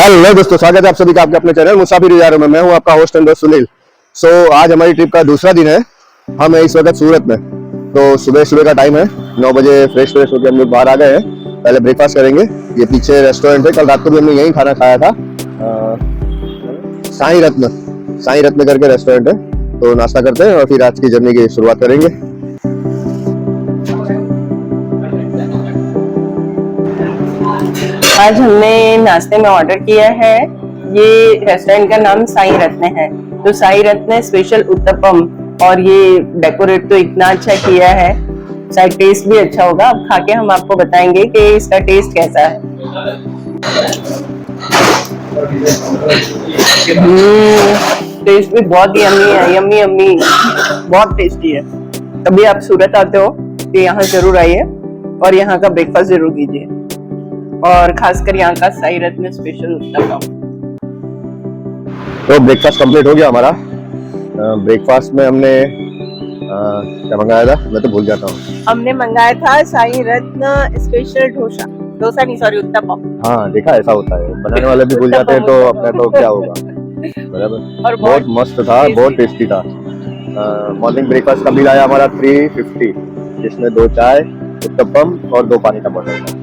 Hello दोस्तों, स्वागत है आप सभी का आपके अपने चैनल मुसाफिर इजारों में। मैं हूं आपका होस्ट एंड दोस्त सुनील। आज हमारी ट्रिप का दूसरा दिन है। हम है इस वक्त सूरत में। तो सुबह का टाइम है, 9 बजे फ्रेश होकर हम लोग बाहर आ गए हैं। पहले ब्रेकफास्ट करेंगे। ये पीछे रेस्टोरेंट है, कल रात को भी हमने यहीं खाना खाया था। साईं रत्न करके रेस्टोरेंट है। तो नाश्ता करते हैं और फिर आज की जर्नी की शुरुआत करेंगे। आज हमने नाश्ते में ऑर्डर किया है। ये रेस्टोरेंट का नाम साईं रत्न है। तो साईं रत्न स्पेशल उत्तपम, और ये डेकोरेट तो इतना अच्छा किया है, शायद टेस्ट भी अच्छा होगा। अब खा के हम आपको बताएंगे कि इसका टेस्ट कैसा है। टेस्ट भी बहुत यम्मी है, यम्मी बहुत टेस्टी है। कभी आप सूरत आते हो तो यहाँ जरूर आइए और यहाँ का ब्रेकफास्ट जरूर कीजिए, और खासकर यहाँ का साईं रत्न स्पेशल उत्तपम। तो ब्रेकफास्ट कंप्लीट हो गया हमारा। ब्रेकफास्ट में हमने क्या मंगाया था, मैं तो भूल जाता हूँ। हमने मंगाया था साईं रत्न स्पेशल डोसा नहीं, सॉरी, उत्तपम। हाँ, देखा, ऐसा होता है, बनाने वाले भी भूल जाते हैं तो अपने तो क्या होगा। बराबर। और बहुत मस्त था, बहुत टेस्टी था। मॉर्निंग ब्रेकफास्ट का बिल आया हमारा 350, जिसमें 2 चाय, उत्तपम और 2 पानी का बोतल था।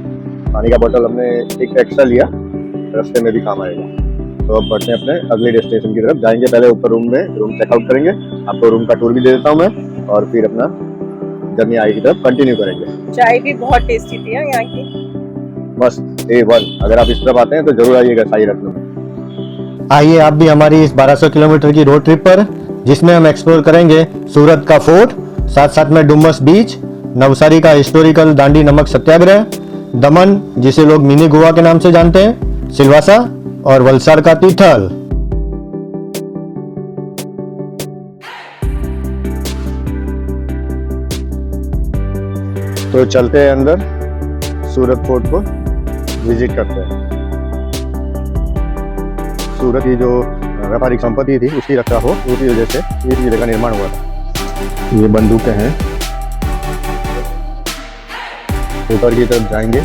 पानी का बोतल हमने एक एक्स्ट्रा लिया, रास्ते में भी काम आएगा। तो अब बढ़ते हैं अपने अगले डेस्टिनेशन की तरफ। जाएंगे पहले ऊपर रूम चेकआउट करेंगे। आपको रूम का टूर भी दे देता हूँ मैं, और फिर अपना जर्नी आगे की तरफ कंटिन्यू करेंगे। चाय भी बहुत टेस्टी थी यहाँ की, मस्त A1। अगर आप इस तरफ आते हैं तो जरूर आइएगा साईं रत्न में। आइए आप भी हमारी इस 1200 किलोमीटर की रोड ट्रिप पर, जिसमें हम एक्सप्लोर करेंगे सूरत का फोर्ट, साथ में डुमस बीच, नवसारी का हिस्टोरिकल दांडी नमक सत्याग्रह, दमन जिसे लोग मिनी गोवा के नाम से जानते हैं, सिलवासा, और वलसाड़ का तीथल। तो चलते हैं अंदर, सूरत फोर्ट को विजिट करते हैं। सूरत की जो व्यापारिक संपत्ति थी उसकी रक्षा हो, उसकी वजह से इस किले का निर्माण हुआ था। ये बंदूकें हैं। ऊपर की तरफ जाएंगे,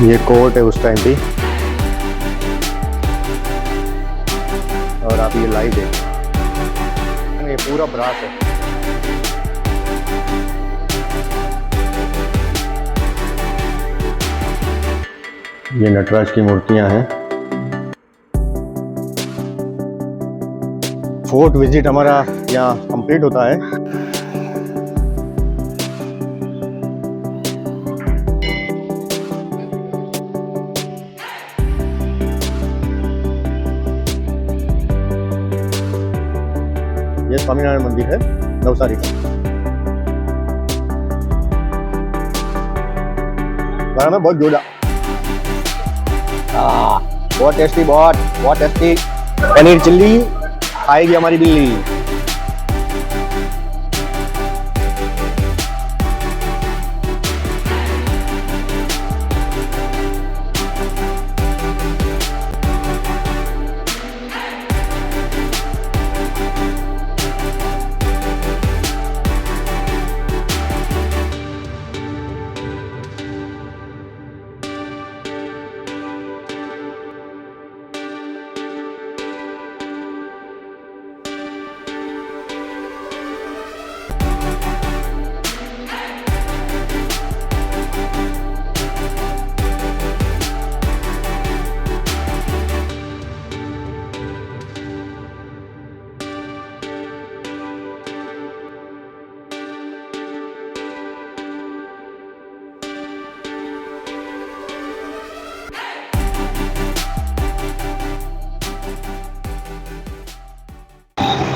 ये कोर्ट है उस टाइम की, और आप ये लाइव देखें, ये पूरा ब्रास है। ये नटराज की मूर्तियां हैं। फोर्ट विजिट हमारा यहाँ कंप्लीट होता है। ये स्वामीनारायण मंदिर है नवसारी का। खाना में बहुत जोड़ा, बहुत टेस्टी, बहुत टेस्टी। पनीर चिल्ली आएगी हमारी बिल्ली।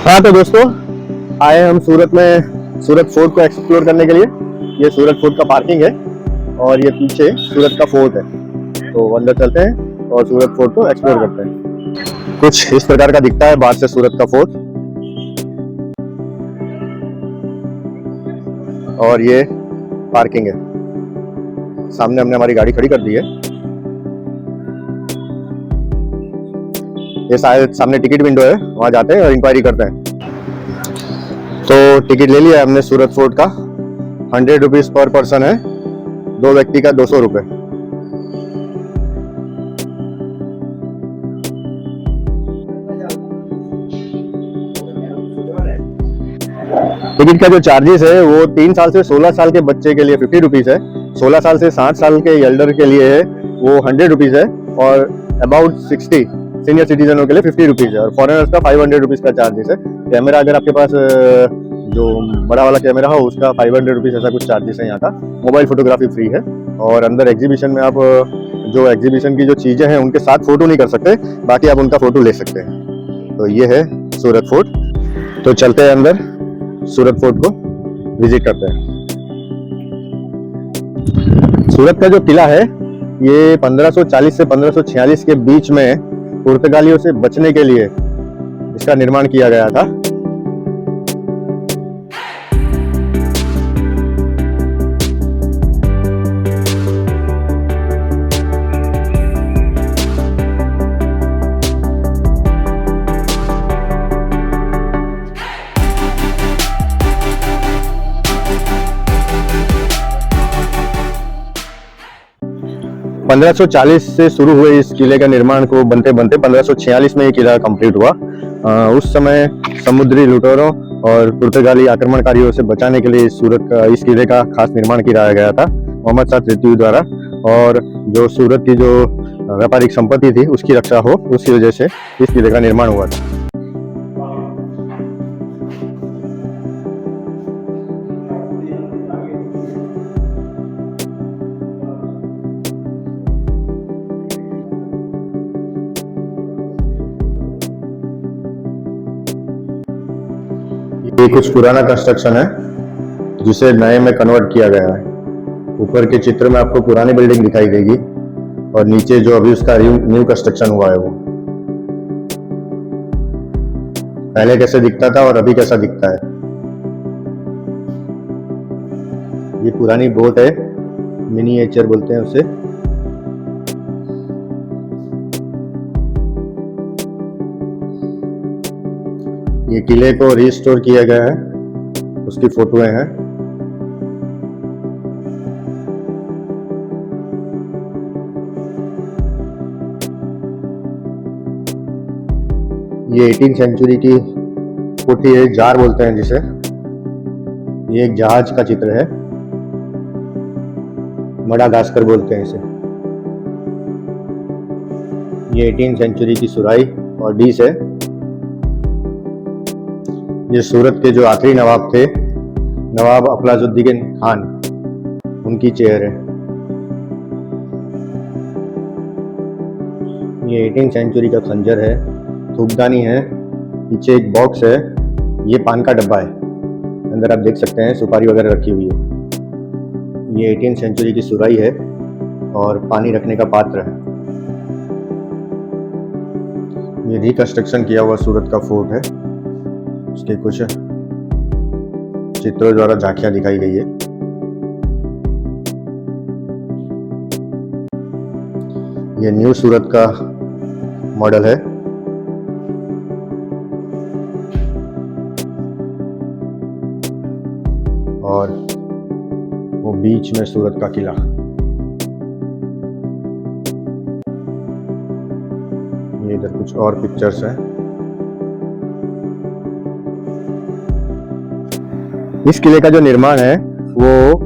हाँ तो दोस्तों, आए हम सूरत में सूरत फोर्ट को एक्सप्लोर करने के लिए। ये सूरत फोर्ट का पार्किंग है और ये पीछे सूरत का फोर्ट है। तो अंदर चलते हैं और सूरत फोर्ट को एक्सप्लोर करते हैं। कुछ इस प्रकार का दिखता है बाहर से सूरत का फोर्ट। और ये पार्किंग है, सामने हमने हमारी गाड़ी खड़ी कर दी है। ये शायद सामने टिकट विंडो है, वहां जाते हैं और इंक्वायरी करते हैं। तो टिकट ले लिया हमने सूरत फोर्ट का। 100 रुपीज पर पर्सन है, 2 व्यक्ति का 200 रुपये। टिकट का जो चार्जेस है वो 3 साल से 16 साल के बच्चे के लिए 50 रुपीज़ है, 16 साल से 60 साल के एल्डर के लिए है वो 100 रुपीज़ है, और अबाउट 60 सीनियर सिटीजनों के लिए 50 रुपीज़ है, और फॉरेनर्स का 500 रुपीज़ का चार्जेस है। कैमरा अगर आपके पास जो बड़ा वाला कैमरा हो उसका 500 रुपीज़ ऐसा कुछ चार्जेस है यहाँ का। मोबाइल फोटोग्राफी फ्री है, और अंदर एग्जीबिशन में आप जो एग्जीबिशन की जो चीज़ें हैं उनके साथ फ़ोटो नहीं कर सकते, बाकी आप उनका फ़ोटो ले सकते हैं। तो ये है सूरत फोर्ट। तो चलते हैं अंदर, सूरत फोर्ट को विजिट करते हैं। सूरत का जो किला है ये 1540 से 1546 के बीच में पुर्तगालियों से बचने के लिए इसका निर्माण किया गया था। पंद्रह 1540 से शुरू हुए इस किले का निर्माण को बनते बनते 1546 में ये किला कंप्लीट हुआ। उस समय समुद्री लुटेरों और पुर्तगाली आक्रमणकारियों से बचाने के लिए इस किले का खास निर्माण किया गया था मोहम्मद शाह तृतीय द्वारा, और जो सूरत की जो व्यापारिक संपत्ति थी उसकी रक्षा हो उसकी वजह से इस किले का निर्माण हुआ था। ये कुछ पुराना कंस्ट्रक्शन है जिसे नए में कन्वर्ट किया गया है। ऊपर के चित्र में आपको पुरानी बिल्डिंग दिखाई देगी, और नीचे जो अभी उसका न्यू कंस्ट्रक्शन हुआ है वो पहले कैसे दिखता था और अभी कैसा दिखता है। ये पुरानी बोट है, मिनिएचर बोलते हैं उसे। ये किले को रिस्टोर किया गया है, उसकी फोटोएं हैं। ये 18वीं सेंचुरी की कोठी है, जार बोलते हैं जिसे। ये एक जहाज का चित्र है, मडागास्कर बोलते हैं इसे। ये 18वीं सेंचुरी की सुराही और डिश है। ये सूरत के जो आखिरी नवाब थे, नवाब अफलाजुद्दीन खान, उनकी चेयर है। ये 18वीं सेंचुरी का खंजर है, धूपदानी है, पीछे एक बॉक्स है, ये पान का डब्बा है, अंदर आप देख सकते हैं सुपारी वगैरह रखी हुई है। ये 18वीं सेंचुरी की सुराही है और पानी रखने का पात्र है। ये रिकंस्ट्रक्शन किया हुआ सूरत का फोर्ट है, उसके कुछ चित्रों द्वारा झांकियां दिखाई गई है। ये न्यू सूरत का मॉडल है। और वो बीच में सूरत का किला। ये इधर कुछ और पिक्चर्स हैं। इस किले का जो निर्माण है वो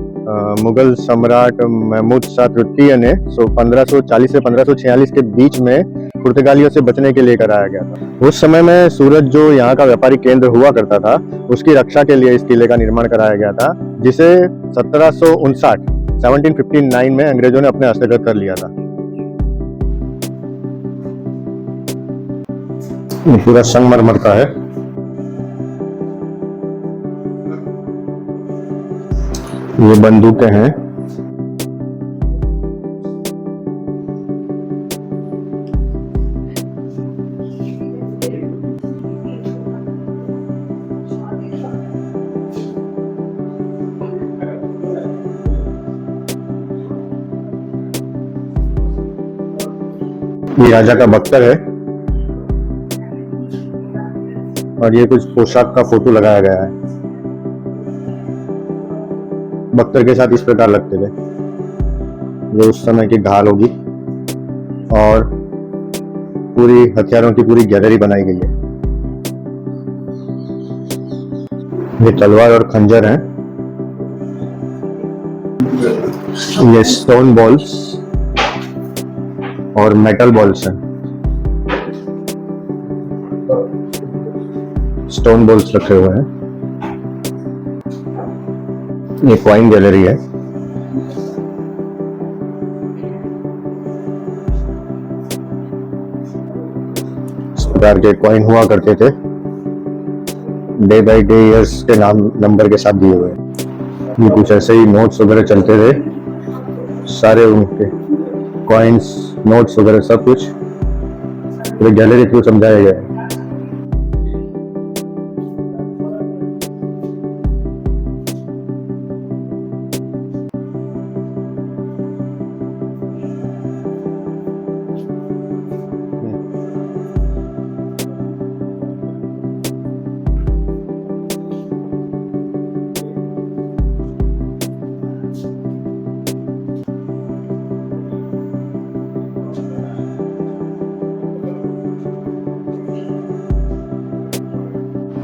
मुगल सम्राट महमूद शाह तृतीय ने 1540 से 1546 के बीच में पुर्तगालियों से बचने के लिए कराया गया था। उस समय में सूरत जो यहाँ का व्यापारिक केंद्र हुआ करता था उसकी रक्षा के लिए इस किले का निर्माण कराया गया था, जिसे 1759 में अंग्रेजों ने अपने हस्तगत कर लिया था। पूरा संगमरमर का है। ये बंदूकें हैं। ये राजा का बख्तर है, और ये कुछ पोशाक का फोटो लगाया गया है। बख्तर के साथ इस प्रकार लगते थे। ये उस समय की ढाल होगी, और पूरी हथियारों की पूरी गैलरी बनाई गई है। ये तलवार और खंजर हैं। ये स्टोन बॉल्स और मेटल बॉल्स हैं। स्टोन बॉल्स रखे हुए हैं। ये कॉइन गैलरी है। इस प्रकार के कॉइन हुआ करते थे, डे बाय डे ईयर्स के नाम नंबर के साथ दिए हुए हैं। ये कुछ ऐसे ही नोट्स वगैरह चलते थे, सारे उनके कॉइन्स, नोट्स वगैरह सब कुछ पूरे गैलरी थ्रू समझाया गया है।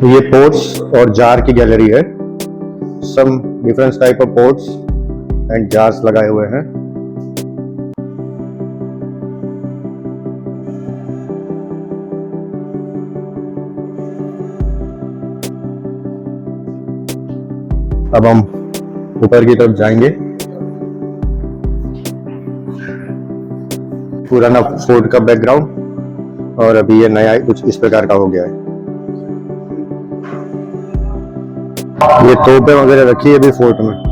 ये पोट्स और जार की गैलरी है। Some different type of pots and jars लगाए हुए हैं। अब हम ऊपर की तरफ जाएंगे। पुराना फोर्ट का बैकग्राउंड और अभी ये नया कुछ इस प्रकार का हो गया है। ये तोपें वगैरह रखी है अभी फोर्ट में।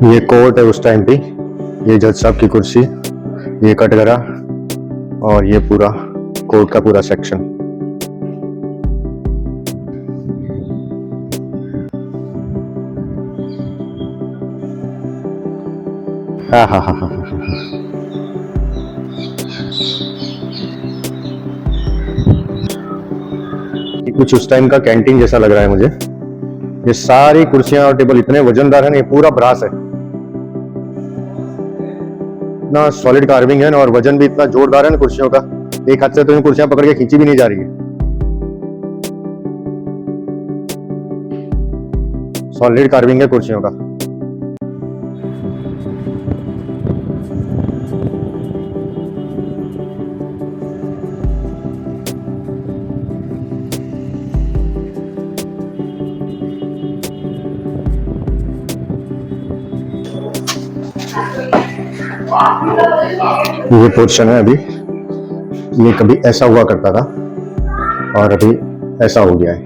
ये कोर्ट है उस टाइम पे। ये जज साहब की कुर्सी, ये कटघरा और ये पूरा कोर्ट का पूरा सेक्शन। हाँ हाँ हाँ हाँ हाँ। ये कुछ उस टाइम का कैंटीन जैसा लग रहा है मुझे। ये सारी कुर्सियां और टेबल इतने वजनदार है ना, ये पूरा ब्रास है। इतना सॉलिड कार्विंग है ना, और वजन भी इतना जोरदार है ना कुर्सियों का। एक हाथ से तो इन कुर्सियां पकड़ के खींची भी नहीं जा रही है। सॉलिड कार्विंग है कुर्सियों का। ये पोर्शन है अभी। ये कभी ऐसा हुआ करता था और अभी ऐसा हो गया है।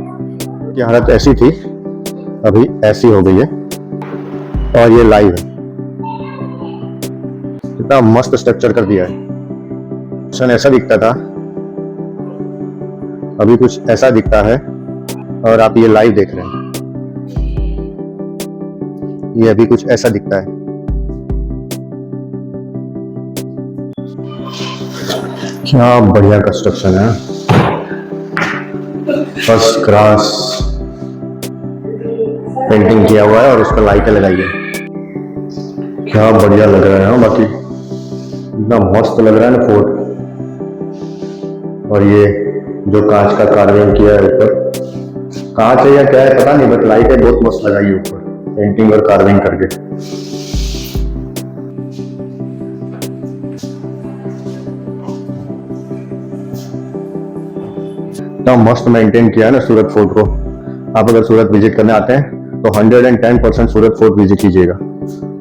ये हालत ऐसी थी, अभी ऐसी हो गई है। और ये लाइव है। कितना मस्त स्ट्रक्चर कर दिया है। पोर्शन ऐसा दिखता था, अभी कुछ ऐसा दिखता है, और आप ये लाइव देख रहे हैं। ये अभी कुछ ऐसा दिखता है। क्या बढ़िया कंस्ट्रक्शन है, फर्स्ट क्लास पेंटिंग किया हुआ है और उस पर लाइटें लगाई है। क्या बढ़िया लग रहा है। बाकी इतना मस्त लग रहा है ना फोर्ट। और ये जो कांच का कार्विंग किया है ऊपर, कांच है या क्या है पता नहीं, बट लाइटें बहुत मस्त लगाई है ऊपर पेंटिंग और कार्विंग करके। इतना मस्त मेंटेन किया है ना सूरत फोर्ट को। आप अगर सूरत विजिट करने आते हैं तो 110% सूरत फोर्ट विजिट कीजिएगा।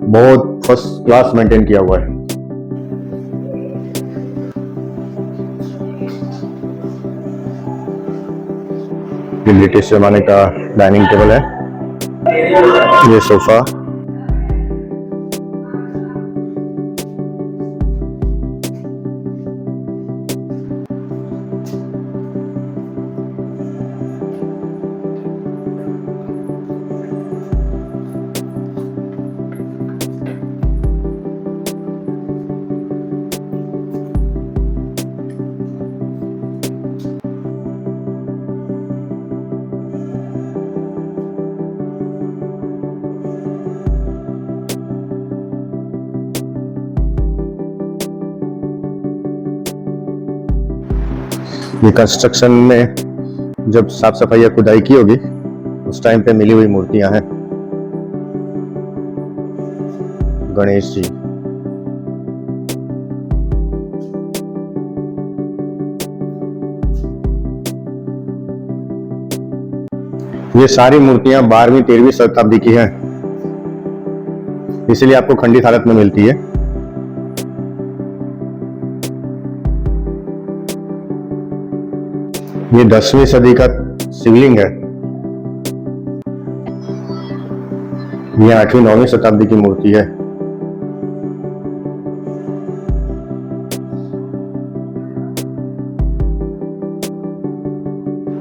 बहुत फर्स्ट क्लास मेंटेन किया हुआ है। ये ब्रिटिश जमाने का डाइनिंग टेबल है। ये सोफा, ये कंस्ट्रक्शन में जब साफ सफाई या खुदाई की होगी उस टाइम पे मिली हुई मूर्तियां हैं। गणेश जी, ये सारी मूर्तियां 12वीं 13वीं शताब्दी की हैं, इसलिए आपको खंडित हालत में मिलती है। ये 10वीं सदी का शिवलिंग है। ये 8वीं 9वीं शताब्दी की मूर्ति है।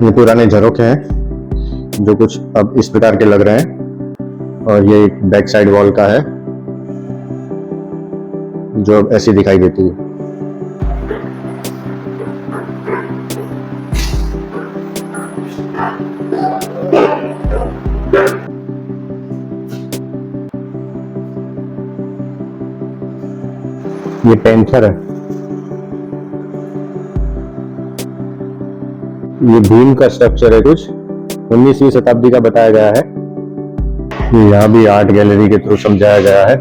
ये पुराने झरोखे हैं जो कुछ अब इस प्रकार के लग रहे हैं, और ये एक बैक साइड वॉल का है जो अब ऐसी दिखाई देती है। ये पेंथर है। ये भीम का स्ट्रक्चर है, कुछ 19वीं शताब्दी का बताया गया है। यहाँ भी आर्ट गैलरी के थ्रू समझाया गया है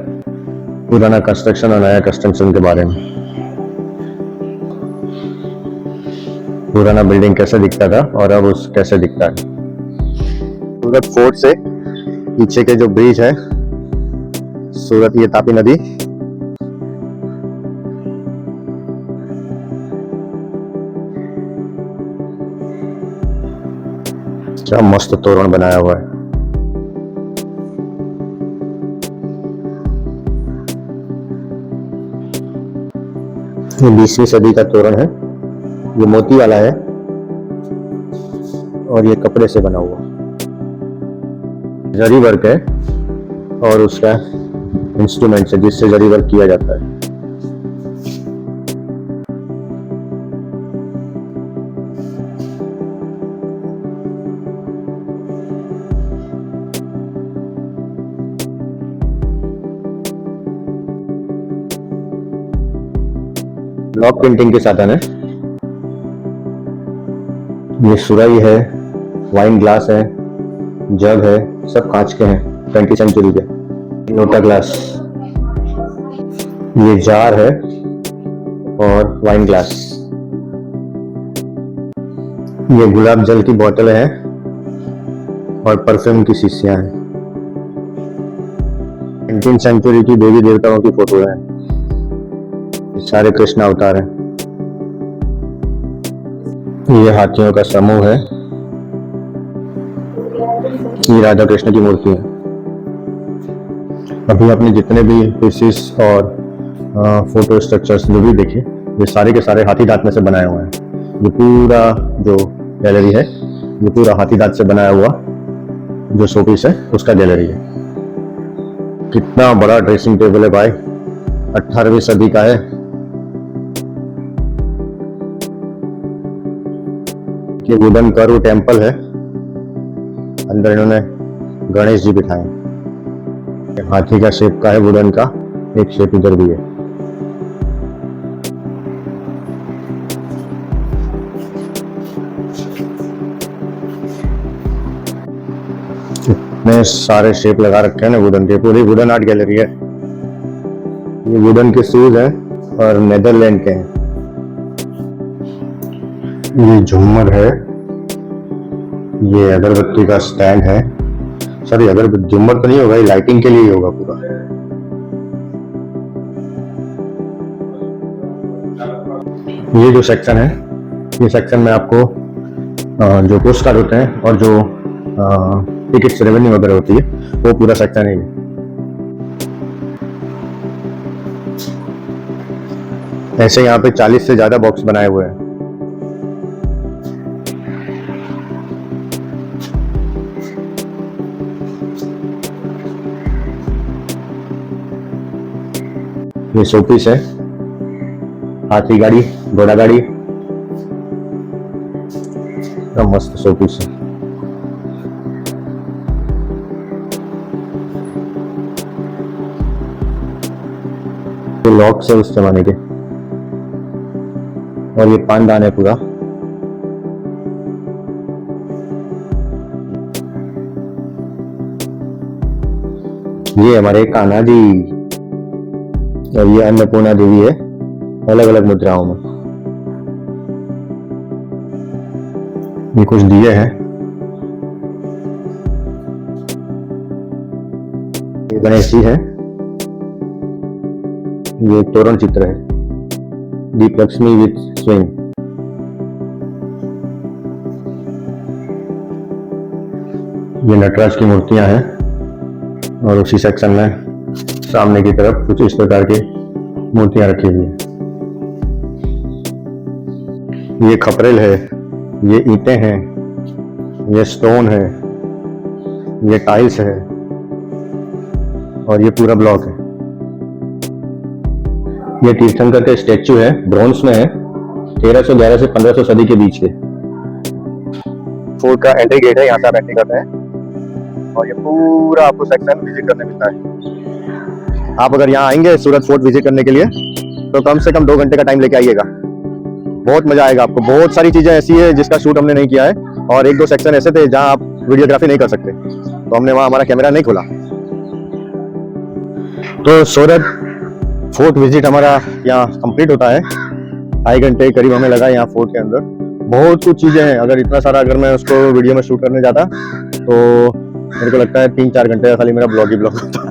पुराना कंस्ट्रक्शन और नया कंस्ट्रक्शन के बारे में। पुराना बिल्डिंग कैसे दिखता था और अब उस कैसे दिखता है। सूरत फोर्ट से पीछे के जो ब्रिज है, सूरत ये तापी नदी, क्या मस्त तोरण बनाया हुआ है। ये 20वीं सदी का तोरण है। ये मोती वाला है और ये कपड़े से बना हुआ जरी वर्क है, और उसका इंस्ट्रूमेंट है जिससे जरी वर्क किया जाता है। ब्लॉक प्रिंटिंग के साधन है। ये सुराही है, वाइन ग्लास है, जग है, सब कांच के हैं 20वीं सेंचुरी के। लोटा ग्लास, ये जार है और वाइन ग्लास। ये गुलाब जल की बोतल है और परफ्यूम की शीशियां हैं। 19वीं सेंचुरी की देवी देवताओं की फोटो है। सारे कृष्ण अवतार हैं। ये हाथियों का समूह है। ये राधा कृष्ण की मूर्ति है। अभी आपने जितने भी पीसेस और फोटो स्ट्रक्चर्स जो भी देखे, ये सारे के सारे हाथी दांत में से बनाए हुए हैं। ये पूरा जो गैलरी है, ये पूरा हाथी दांत से बनाया हुआ जो शोपीस है उसका गैलरी है। कितना बड़ा ड्रेसिंग टेबल है भाई, 18वीं सदी का है। ये वुडन कर्व टेम्पल है, अंदर इन्होंने गणेश जी बिठाए। हाथी का शेप का है, वुडन का एक शेप इधर भी है। इतने सारे शेप लगा रखे हैं ना वुडन के, पूरी वुडन आर्ट गैलरी है। ये वुडन के शूज हैं और नेदरलैंड के हैं। ये झूमर है, ये अगरबत्ती का स्टैंड है। सॉरी, अगरबत्ती झूमर तो नहीं होगा, ये लाइटिंग के लिए ही होगा पूरा। ये जो सेक्शन है, ये सेक्शन में आपको जो पोस्ट कार्ड होते हैं और जो टिकट रेवेन्यू वगैरह होती है वो पूरा सेक्शन है। ऐसे यहाँ पे 40 से ज्यादा बॉक्स बनाए हुए हैं। ये शोपीस है, हाथी गाड़ी, घोड़ा गाड़ी, क्या मस्त शोपीस है। ये लॉक्स है उस जमाने के, और ये पानदान है पूरा ये हमारे कान्हा जी और ये अन्नपूर्णा देवी है, अलग अलग मुद्राओं में। ये कुछ दिए हैं। ये गणेश जी है। ये तोरण चित्र है, दीप लक्ष्मी विथ स्विंग। ये नटराज की मूर्तियां हैं और उसी सेक्शन में सामने की तरफ कुछ इस प्रकार की मूर्तियां रखी हुई हैं। ये खपरेल है, ये ईंटें हैं, ये स्टोन है, ये टाइल्स है और ये पूरा ब्लॉक है। ये तीर्थंकर का स्टैचू है, ब्रॉन्ज में है, 1311 से 1500 सदी के बीच के। फोर्ट का एंट्री गेट है, यहाँ से आप एंट्री करते हैं और ये पूरा आपको सेक्शन विजिट करने मिलता है। आप अगर यहाँ आएंगे सूरत फोर्ट विजिट करने के लिए तो कम से कम 2 घंटे का टाइम लेके आइएगा, बहुत मजा आएगा आपको। बहुत सारी चीजें ऐसी है जिसका शूट हमने नहीं किया है और 1-2 सेक्शन ऐसे थे जहाँ आप वीडियोग्राफी नहीं कर सकते, तो हमने वहाँ हमारा कैमरा नहीं खोला। तो सूरत फोर्ट विजिट हमारा यहाँ कंप्लीट होता है। 2.5 घंटे करीब हमें लगा यहाँ फोर्ट के अंदर। बहुत कुछ चीजें हैं, अगर इतना सारा अगर मैं उसको वीडियो में शूट करने जाता तो मेरे को लगता है 3-4 घंटे का खाली मेरा ब्लॉग ही ब्लॉग होता।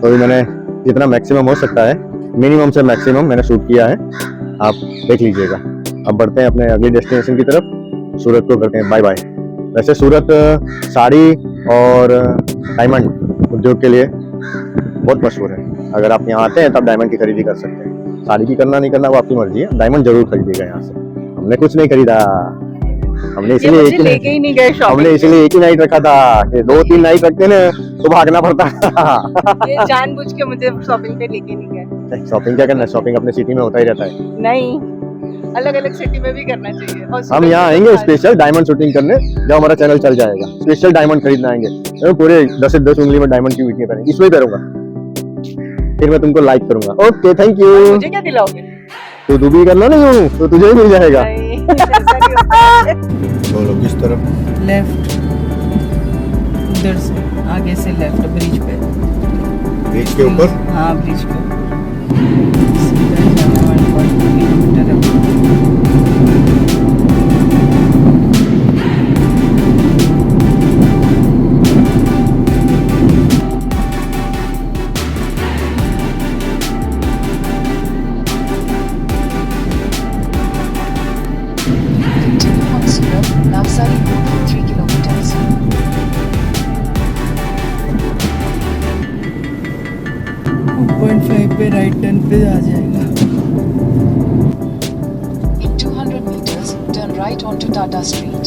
तो मैंने जितना मैक्सिमम हो सकता है, मिनिमम से मैक्सिमम मैंने शूट किया है, आप देख लीजिएगा। अब बढ़ते हैं अपने अगली डेस्टिनेशन की तरफ, सूरत को करते हैं बाय बाय। वैसे सूरत साड़ी और डायमंड उद्योग के लिए बहुत मशहूर है। अगर आप यहाँ आते हैं तब डायमंड की खरीदी कर सकते हैं। साड़ी की करना नहीं करना वो आपकी मर्जी है, डायमंड जरूर खरीदिएगा यहाँ से। हमने कुछ नहीं खरीदा, हमने इसलिए एक ही नाइट रखा था कि 2-3 नाइट रखते ना तो भागना पड़ता। ये जानबूझ के मुझे शॉपिंग पे लेके नहीं गए। शॉपिंग क्या करना है, शॉपिंग अपने सिटी में होता ही रहता है। नहीं, अलग अलग सिटी में भी करना चाहिए। हम यहाँ आएंगे स्पेशल डायमंड शूटिंग करने, जब हमारा चैनल चल जाएगा स्पेशल डायमंड खरीदना आएंगे। तो पूरे 10 से 10 उंगली में डायमंड की वीडियो करेंगे, इसमें करूंगा, फिर मैं तुमको लाइक करूंगा। Okay, thank you. मुझे क्या दिलाओगे? तो भी करना नहीं हूँ तो तुझे ही मिल जाएगा। बोलो किस तरफ? लेफ्ट, उधर से आगे से लेफ्ट, ब्रिज पे। ब्रिज के ऊपर? हाँ, ब्रिज पे सीधा जाना 140 किलोमीटर है। Navsari Road 3 kilometers. पे राइट टर्न पे आ जाएगा। In 200 meters, turn right onto Tata Street.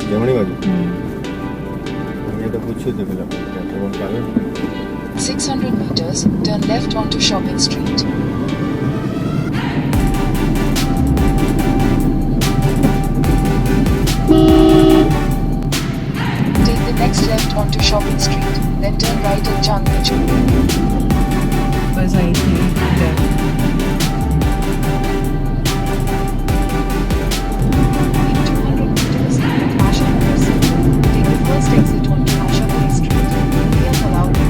જમણી બાજુ તો પૂછ્યું હતું પેલા 600 meters, turn left onto Shopping Street. Take the next left onto Shopping Street, then turn right at Chandni Chowk. बस आई थी इधर। First exit onto Ashapuri Street, near Palauri.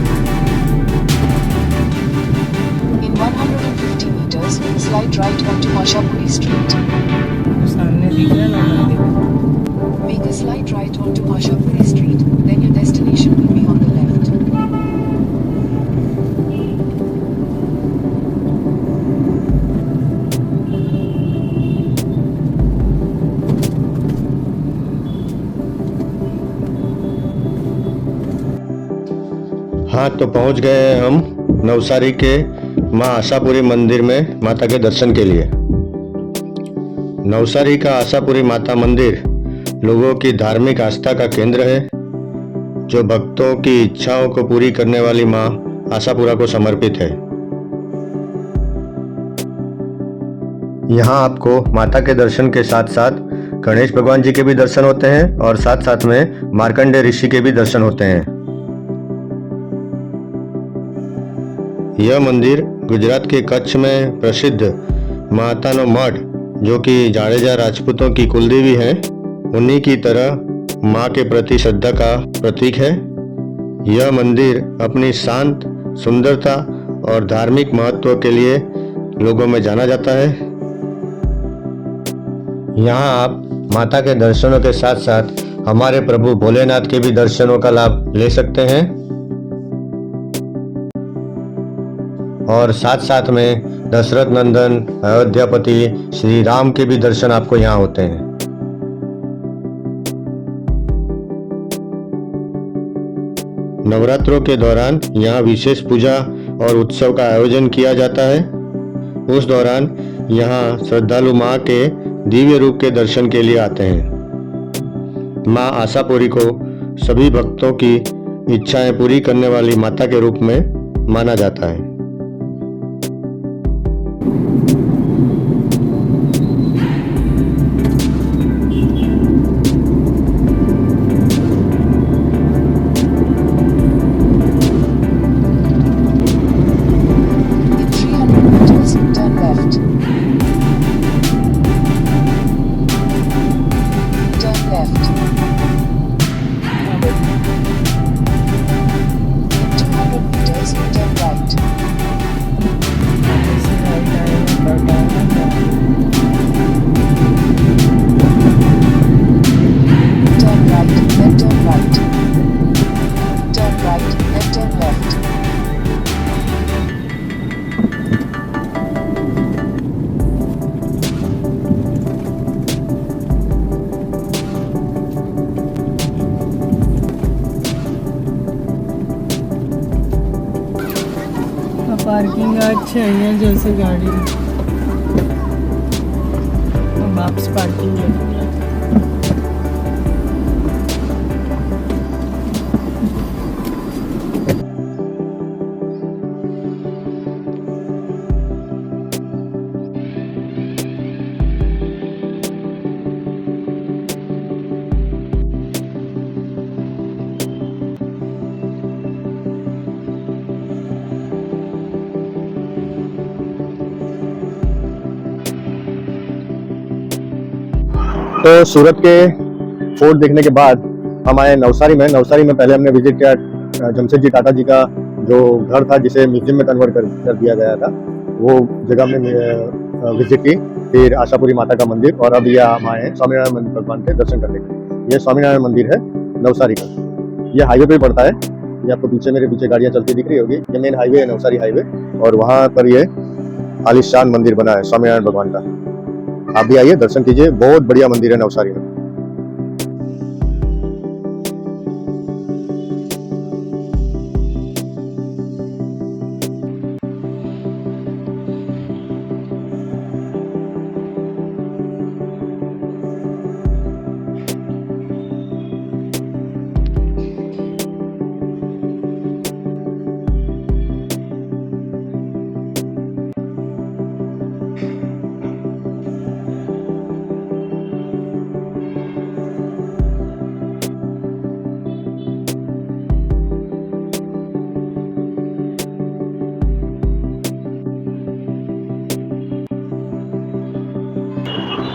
In 150 meters, slide right onto Ashapuri Street. सामने दिख रहा है ना मंदिर? Make a slide right onto Ashapuri Street, then your destination will be on the left. यहाँ तो पहुँच गए हैं हम नवसारी के माँ आशापुरी मंदिर में माता के दर्शन के लिए। नवसारी का आशापुरी माता मंदिर लोगों की धार्मिक आस्था का केंद्र है, जो भक्तों की इच्छाओं को पूरी करने वाली माँ आशापुरा को समर्पित है। यहाँ आपको माता के दर्शन के साथ साथ गणेश भगवान जी के भी दर्शन होते हैं और साथ साथ में मार्कंडेय ऋषि के भी दर्शन होते हैं। यह मंदिर गुजरात के कच्छ में प्रसिद्ध मातानो मठ, जो कि जाडेजा राजपूतों की कुलदेवी है, उन्हीं की तरह माँ के प्रति श्रद्धा का प्रतीक है। यह मंदिर अपनी शांत सुंदरता और धार्मिक महत्व के लिए लोगों में जाना जाता है। यहाँ आप माता के दर्शनों के साथ साथ हमारे प्रभु भोलेनाथ के भी दर्शनों का लाभ ले सकते हैं और साथ साथ में दशरथ नंदन अयोध्यापति श्री राम के भी दर्शन आपको यहाँ होते हैं। नवरात्रों के दौरान यहाँ विशेष पूजा और उत्सव का आयोजन किया जाता है। उस दौरान यहाँ श्रद्धालु माँ के दिव्य रूप के दर्शन के लिए आते हैं। माँ आशापुरी को सभी भक्तों की इच्छाएं पूरी करने वाली माता के रूप में माना जाता है। पार्किंग अच्छा है जैसे गाड़ी वापस पार्किंग है। तो सूरत के फोर्ट देखने के बाद हम आए नवसारी में। नवसारी में पहले हमने विजिट किया जमशेद जी टाटा जी का जो घर था, जिसे म्यूजियम में कन्वर्ट कर दिया गया था, वो जगह हमने विजिट की। फिर आशापुरी माता का मंदिर, और अब यह हम आए हैं स्वामीनारायण भगवान के दर्शन करने के लिए। ये स्वामीनारायण मंदिर है नवसारी का। ये हाईवे पे पड़ता है। ये आपको पीछे, मेरे पीछे गाड़ियाँ चलती दिख रही होगी। ये मेन हाईवे है, नवसारी हाईवे, और वहाँ पर ये आलिशान मंदिर बना है स्वामीनारायण भगवान का। आप भी आइए, दर्शन कीजिए। बहुत बढ़िया मंदिर है नवसारी में।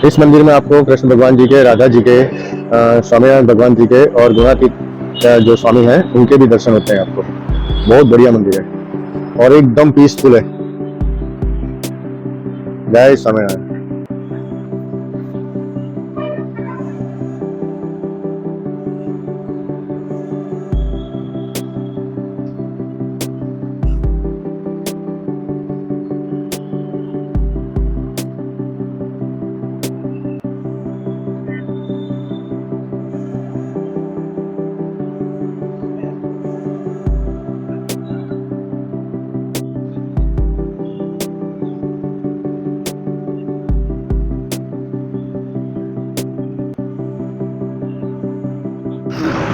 इस मंदिर में आपको कृष्ण भगवान जी के, राधा जी के, स्वामीनारायण भगवान जी के और गुणातीत जो स्वामी हैं उनके भी दर्शन होते हैं आपको। बहुत बढ़िया मंदिर है और एकदम पीसफुल है। जय स्वामीनारायण।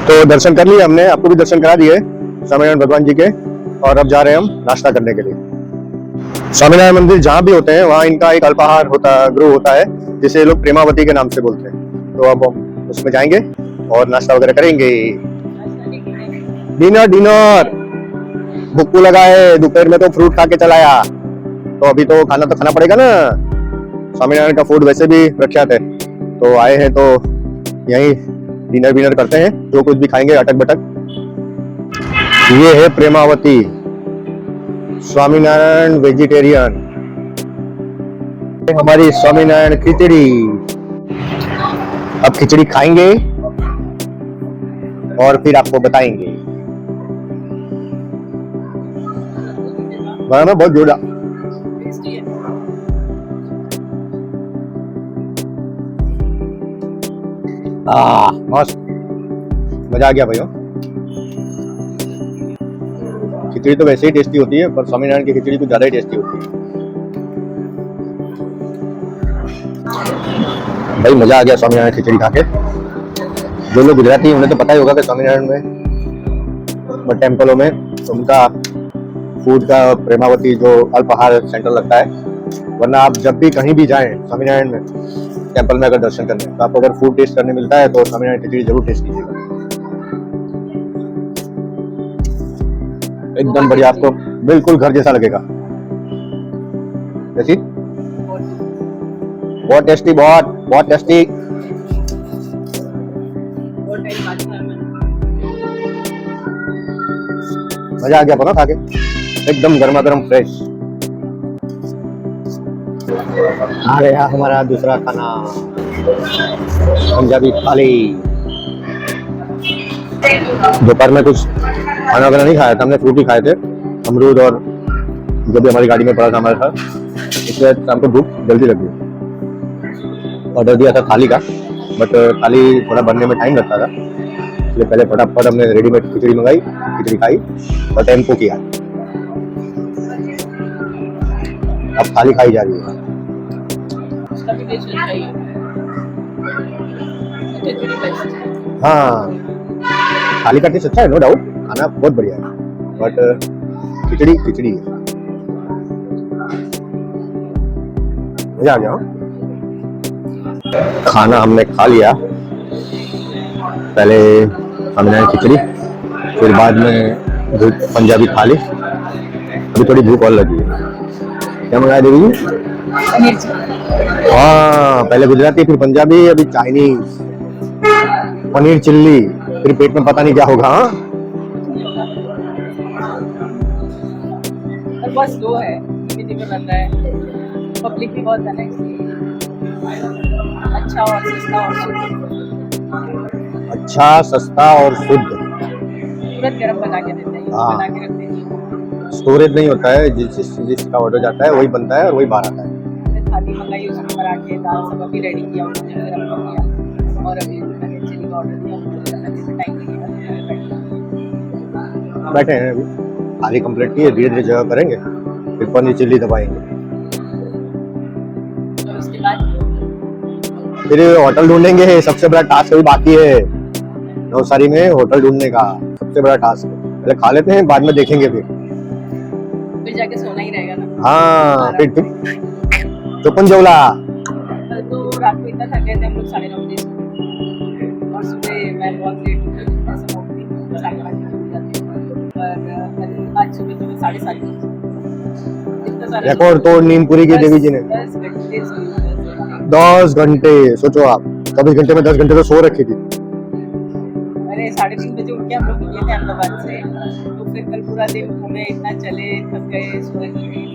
तो दर्शन कर लिए हमने, आपको भी दर्शन करा दिए स्वामीनारायण भगवान जी के, और अब जा रहे हैं हम नाश्ता करने के लिए। स्वामीनारायण मंदिर जहाँ भी होते हैं वहाँ इनका एक अल्पाहार होता गृह होता है, जिसे लोग प्रेमावती के नाम से बोलते हैं। तो अब हम उसमें जाएंगे और नाश्ता वगैरह करेंगे। डिनर भूख लगा है, दोपहर में तो फ्रूट खा के चलाया, तो अभी तो खाना पड़ेगा ना। स्वामीनारायण का फूड वैसे भी प्रख्यात है, तो आए हैं तो यहीं डिनर करते हैं, जो कुछ भी खाएंगे अटक बटक। ये है प्रेमावती स्वामीनारायण वेजिटेरियन, हमारी स्वामीनारायण खिचड़ी। अब खिचड़ी खाएंगे और फिर आपको बताएंगे। बना बहुत जोड़ा, मस्त, मजा आ गया भाइयों। खिचड़ी तो वैसे ही टेस्टी होती है, पर स्वामीनारायण की खिचड़ी कुछ ज्यादा ही टेस्टी होती है। भाई मजा आ गया स्वामीनारायण खिचड़ी खा के। जो लोग गुजराती हैं उन्हें तो पता ही होगा कि स्वामीनारायण में टेम्पलों में उनका फूड का प्रेमावती जो अल्पाहार सेंटर लगता है, वरना आप जब भी कहीं भी जाएं स्वामीनारायण में टेम्पल में अगर दर्शन करने, तो आपको अगर फूड टेस्ट करने मिलता है तो स्वामीनारायण खिचड़ी जरूर टेस्ट कीजिएगा। एकदम बढ़िया, आपको बिल्कुल घर जैसा लगेगा। कैसी? बहुत टेस्टी, बहुत टेस्टी। मजा आ गया ना खा के, एकदम गर्मा गर्म फ्रेश। आ गया हमारा दूसरा खाना, पंजाबी थाली। दोपहर में कुछ खाना वगैरह नहीं खाया था, हमने फ्रूट ही खाए थे, अमरूद और जो भी हमारी गाड़ी में पड़ा था हमारे साथ, इसलिए हमको भूख जल्दी लग गई। ऑर्डर दिया था थाली का, बट थाली थोड़ा बनने में टाइम लगता था, इसलिए पहले फटाफट हमने रेडीमेड खिचड़ी मंगाई, खिचड़ी खाई और टेम्पो किया। अब थाली खाई जा रही है। हाँ, थाली का टेस्ट अच्छा है, नो डाउट, खाना बहुत बढ़िया है, बट खिचड़ी है। मजा आ गया। खाना हमने खा लिया, पहले हमने खिचड़ी, फिर बाद में पंजाबी थाली। अभी थोड़ी भूख और लगी है। क्या मंगाया देवी जी? हाँ, पहले गुजराती फिर पंजाबी, अभी चाइनीज, पनीर चिल्ली, फिर पेट में पता नहीं क्या होगा। हाँ, बस दो है, बन रहा है, पब्लिक भी बहुत है, अच्छा और सस्ता और शुद्ध। अच्छा, सस्ता और शुद्ध, तुरंत गरम बना के देते हैं, बना के रखते हैं। स्टोरेज नहीं होता है, जिसका ऑर्डर जाता है वही बनता है और वही बाहर आता है। थाली मंगाई, उसमें पराठे दाल सब अभी रेडी किया, उन्होंने गरम कर दिया, और अभी मैंने चिली का ऑर्डर दिया, मुझे टाइम लगेगा। बैठे हैं अभी, थाली कंप्लीट की है, धीरे धीरे जगह करेंगे, फिर पनीर चिल्ली दबाएंगे। तो उसके बाद फिर होटल ढूंढेंगे, सबसे बड़ा टास्क अभी बाकी है नवसारी में, होटल ढूंढने का सबसे बड़ा टास्क। पहले खा लेते हैं, बाद में देखेंगे, फिर जाके सोना ही रहेगा ना। हाँ, फिर चुपन जौला। कल तो रात को इतना थके थे हम लोग, 9:30 बजे, और सुबह मैं बहुत लेट उठी, ऐसा उठती 5:30 बजे, पर आज सुबह तो 7:30 बजे। रिकॉर्ड तोड़ नींद पूरी की देवी जी ने। 10 घंटे, सोचो आप, 24 घंटे में 10 घंटे तो सो रखी थी। अरे 3:30 बजे उठ के हम लोग निकले थे अहमदाबाद से, तो फिर कल पूरा दिन घूमे, इतना चले, थक गए, सोए नहीं,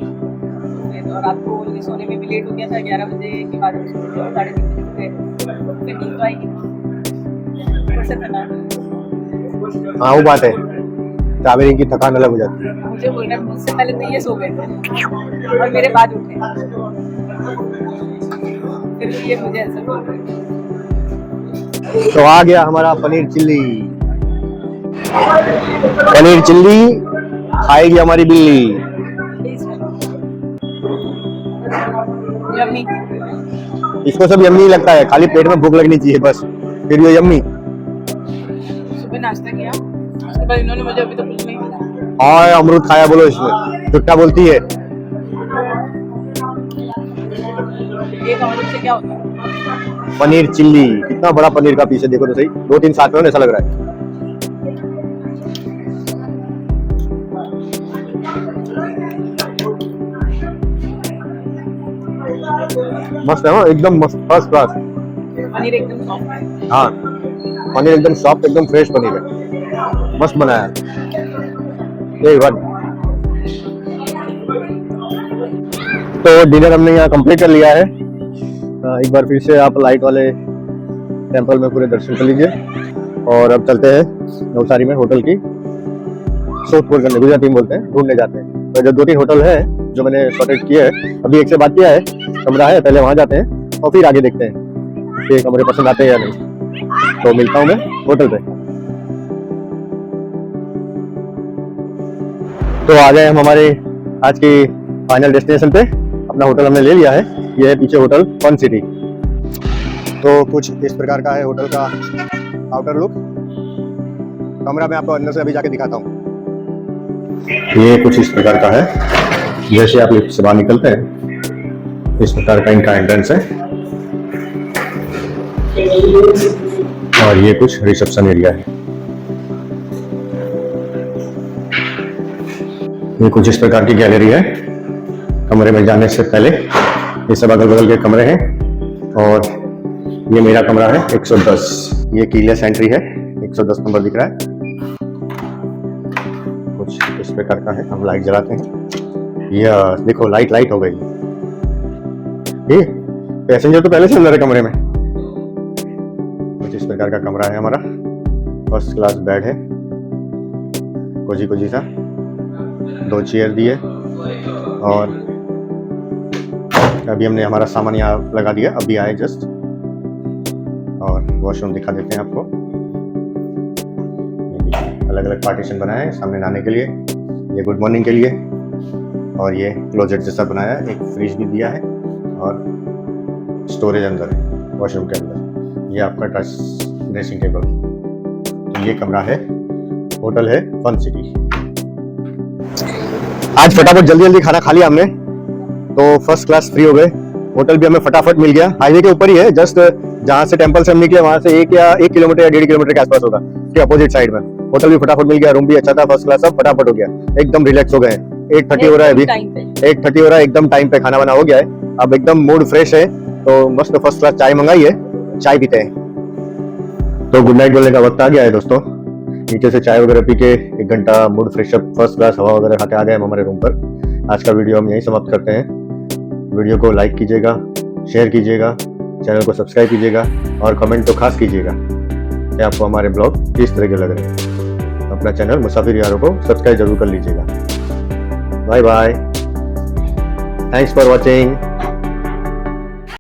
और रात को सोने में भी लेट हो गया था, 11 बजे के बाद हम सो गए, 3:30 बजे उठे, फिर नींद तो आई नहीं, फिर से थकान। हाँ, वो बात है, ट्रैवलिंग की थकान अलग हो जाती है। मुझे बोल रहा है, मुझसे पहले तो ये सो गए थे और मेरे बाद उठे, फिर ये मुझे ऐसा बोल रहे हैं। तो आ गया हमारा पनीर चिल्ली। पनीर चिल्ली खाएगी हमारी बिल्ली। यम्मी। इसको सब यम्मी लगता है, खाली पेट में भूख लगनी चाहिए बस, फिर ये यम्मी। सुबह नाश्ता किया, उसके बाद इन्होंने मुझे अभी तो कुछ नहीं खिलाया। और अमरूद खाया बोलो इसमें, झूठा बोलती है। एक अमरूद से क्या होता है? पनीर चिल्ली, कितना बड़ा पनीर का पीस है, देखो तो सही, 2-3 साथ में हो, ऐसा लग रहा है। मस्त है ना, एकदम मस्त, फर्स्ट क्लास। पनीर एकदम सॉफ्ट है। हाँ, पनीर एकदम सॉफ्ट, एकदम फ्रेश पनीर है, मस्त बनाया है। एक बार तो डिनर हमने यहाँ कंप्लीट कर लिया है। एक बार फिर से आप लाइट वाले टेंपल में पूरे दर्शन कर लीजिए और अब चलते हैं नवसारी में होटल की शोध खोज करने, गुजराती में बोलते हैं, ढूंढने जाते हैं। तो जो 2-3 होटल है जो मैंने सॉर्टेड किए हैं, अभी एक से बात किया है, कमरा है, पहले वहां जाते हैं और फिर आगे देखते हैं कि कमरे पसंद आते हैं या नहीं। तो मिलता हूँ मैं होटल पे। तो आ गए हम हमारे आज की फाइनल डेस्टिनेशन पे। अपना होटल हमने ले लिया है, ये है पीछे होटल फन सिटी। तो कुछ इस प्रकार का है होटल का आउटर लुक। कमरा मैं आपको अंदर से अभी जाके दिखाता हूँ। ये कुछ इस प्रकार का है, जैसे आप लिफ्ट से बाहर निकलते हैं इस प्रकार का इनका एंट्रेंस है। और ये कुछ रिसेप्शन एरिया है। ये कुछ इस प्रकार की गैलरी है। कमरे में जाने से पहले ये सब अगल बगल के कमरे हैं और ये मेरा कमरा है 110। ये कीलेस एंट्री है, 110 नंबर दिख रहा है। कुछ इस प्रकार का है। हम लाइट जलाते हैं। ये देखो लाइट हो गई। ये पैसेंजर तो पहले से अंदर है कमरे में। कुछ इस प्रकार का कमरा है हमारा। फर्स्ट क्लास बेड है, कोजी सा, 2 चेयर दिए और अभी हमने हमारा सामान यहाँ लगा दिया, अभी आए जस्ट। और वॉशरूम दिखा देते हैं आपको। अलग अलग पार्टीशन बनाया है, सामने नहाने के लिए, ये गुड मॉर्निंग के लिए, और ये क्लोजेट जैसा बनाया है। एक फ्रिज भी दिया है और स्टोरेज अंदर है वॉशरूम के अंदर। ये आपका टच ड्रेसिंग टेबल। ये कमरा है, होटल है फन सिटी। आज फटाफट जल्दी खाना खा लिया हमने, तो फर्स्ट क्लास फ्री हो गए। होटल भी हमें फटाफट मिल गया, हाईवे के ऊपर ही है, जस्ट जहाँ से टेंपल से हम निकले वहां से 1 किलोमीटर या 1.5 किलोमीटर के आसपास होगा, उसके अपोजिट साइड में। होटल भी फटाफट मिल गया, रूम भी अच्छा था, फर्स्ट क्लास, सब फटाफट हो गया, एकदम रिलैक्स हो गए। 8:30 हो रहा है अभी, 8:30 हो रहा है, एकदम टाइम पे खाना बना हो गया है। अब एकदम मूड फ्रेश है, तो मस्त फर्स्ट क्लास चाय मंगाई है, चाय पीते हैं। तो गुड नाइट बोलने का वक्त आ गया है दोस्तों। नीचे से चाय वगैरह पी के 1 घंटा mood fresh up, first class हवा वगैरह खा के आ गए हम हमारे रूम पर। आज का वीडियो हम यहीं समाप्त करते हैं। वीडियो को लाइक कीजिएगा, शेयर कीजिएगा, चैनल को सब्सक्राइब कीजिएगा और कमेंट तो खास कीजिएगा कि आपको हमारे ब्लॉग किस तरह के लग रहे हैं। अपना चैनल मुसाफिर यारों को सब्सक्राइब जरूर कर लीजिएगा। Bye bye, thanks for watching.